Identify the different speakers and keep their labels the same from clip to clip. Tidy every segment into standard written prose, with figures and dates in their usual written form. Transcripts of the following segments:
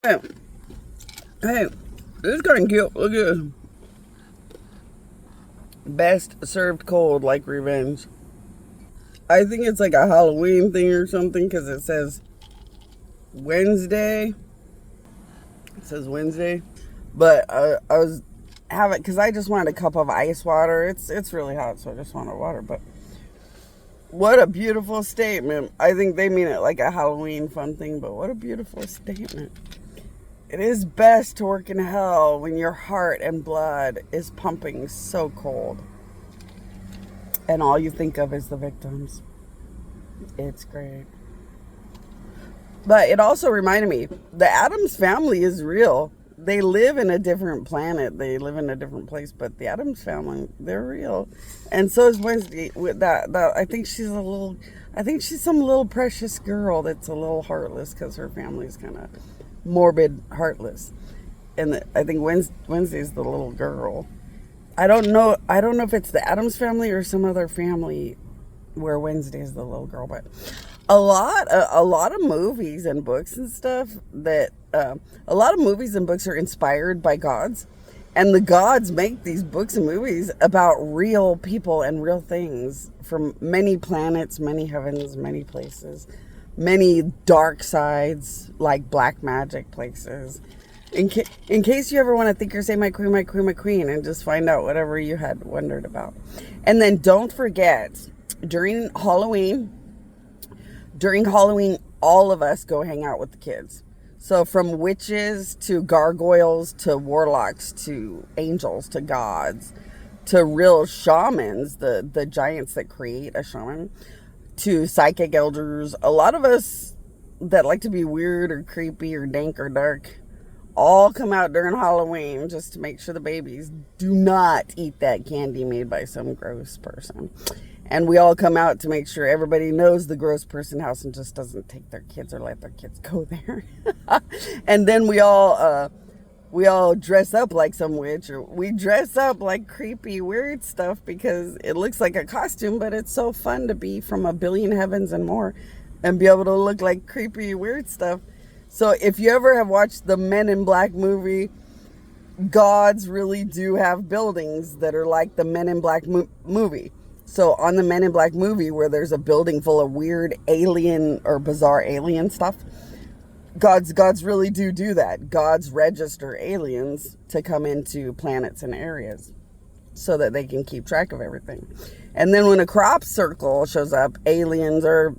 Speaker 1: Hey, hey, this is kind of cute. Look at this. Best served cold like revenge. I think it's like a Halloween thing or something because it says Wednesday. It says Wednesday. But I was having, because I just wanted a cup of ice water. It's really hot, so I just wanted water. But what a beautiful statement. I think they mean it like a Halloween fun thing, but what a beautiful statement. It is best to work in hell when your heart and blood is pumping so cold. And all you think of is the victims. It's great. But it also reminded me, the Addams family is real. They live in a different planet. They live in a different place, but the Addams family, they're real. And so is Wednesday. With that I think she's some little precious girl that's a little heartless because her family's kind of morbid, heartless. And I think Wednesday's the little girl. I don't know if it's the Addams family or some other family where Wednesday's the little girl, but a lot of movies and books and stuff that a lot of movies and books are inspired by gods, and the gods make these books and movies about real people and real things from many planets, many heavens, many places, many dark sides, like black magic places. In case you ever want to think or say my queen, my queen, my queen, and just find out whatever you had wondered about. And then don't forget, during Halloween, all of us go hang out with the kids. So from witches to gargoyles to warlocks to angels to gods to real shamans, the giants that create a shaman, to psychic elders, a lot of us that like to be weird or creepy or dank or dark all come out during Halloween just to make sure the babies do not eat that candy made by some gross person. And we all come out to make sure everybody knows the gross person house and just doesn't take their kids or let their kids go there. And then we all dress up like some witch, or we dress up like creepy, weird stuff because it looks like a costume, but it's so fun to be from a billion heavens and more and be able to look like creepy, weird stuff. So if you ever have watched the Men in Black movie, gods really do have buildings that are like the Men in Black movie. So on the Men in Black movie, where there's a building full of weird alien or bizarre alien stuff, gods really do that. Gods register aliens to come into planets and areas so that they can keep track of everything. And then when a crop circle shows up, aliens are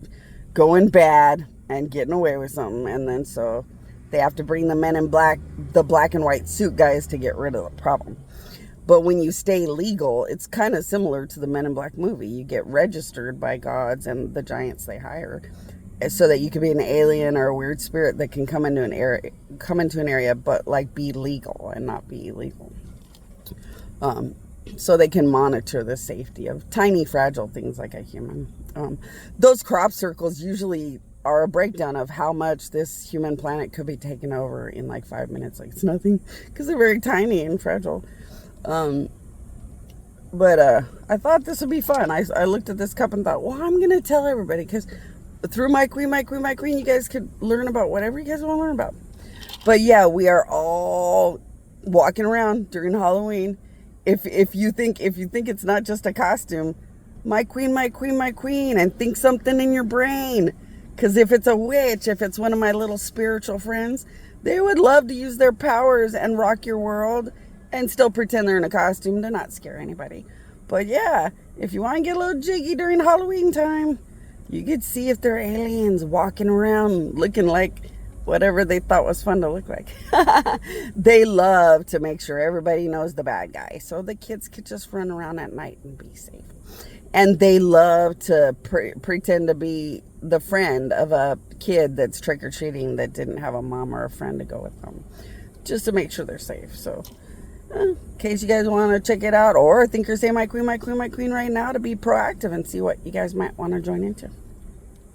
Speaker 1: going bad and getting away with something. And then so they have to bring the Men in Black, the black and white suit guys, to get rid of the problem. But when you stay legal, it's kind of similar to the Men in Black movie. You get registered by gods and the giants they hire, so that you can be an alien or a weird spirit that can come into an area, but like be legal and not be illegal. So they can monitor the safety of tiny, fragile things like a human. Those crop circles usually are a breakdown of how much this human planet could be taken over in like 5 minutes. Like it's nothing because they're very tiny and fragile. But I thought this would be fun. I looked at this cup and thought, well, I'm going to tell everybody, because through my queen, you guys could learn about whatever you guys want to learn about. But yeah, we are all walking around during Halloween. If you think it's not just a costume, my queen, and think something in your brain. Because if it's a witch, if it's one of my little spiritual friends, they would love to use their powers and rock your world and still pretend they're in a costume to not scare anybody. But yeah, if you want to get a little jiggy during Halloween time, you could see if they're aliens walking around looking like whatever they thought was fun to look like. They love to make sure everybody knows the bad guy, so the kids could just run around at night and be safe. And they love to pretend to be the friend of a kid that's trick-or-treating that didn't have a mom or a friend to go with them, just to make sure they're safe. So in case you guys want to check it out, or think or say my queen right now, to be proactive and see what you guys might want to join into.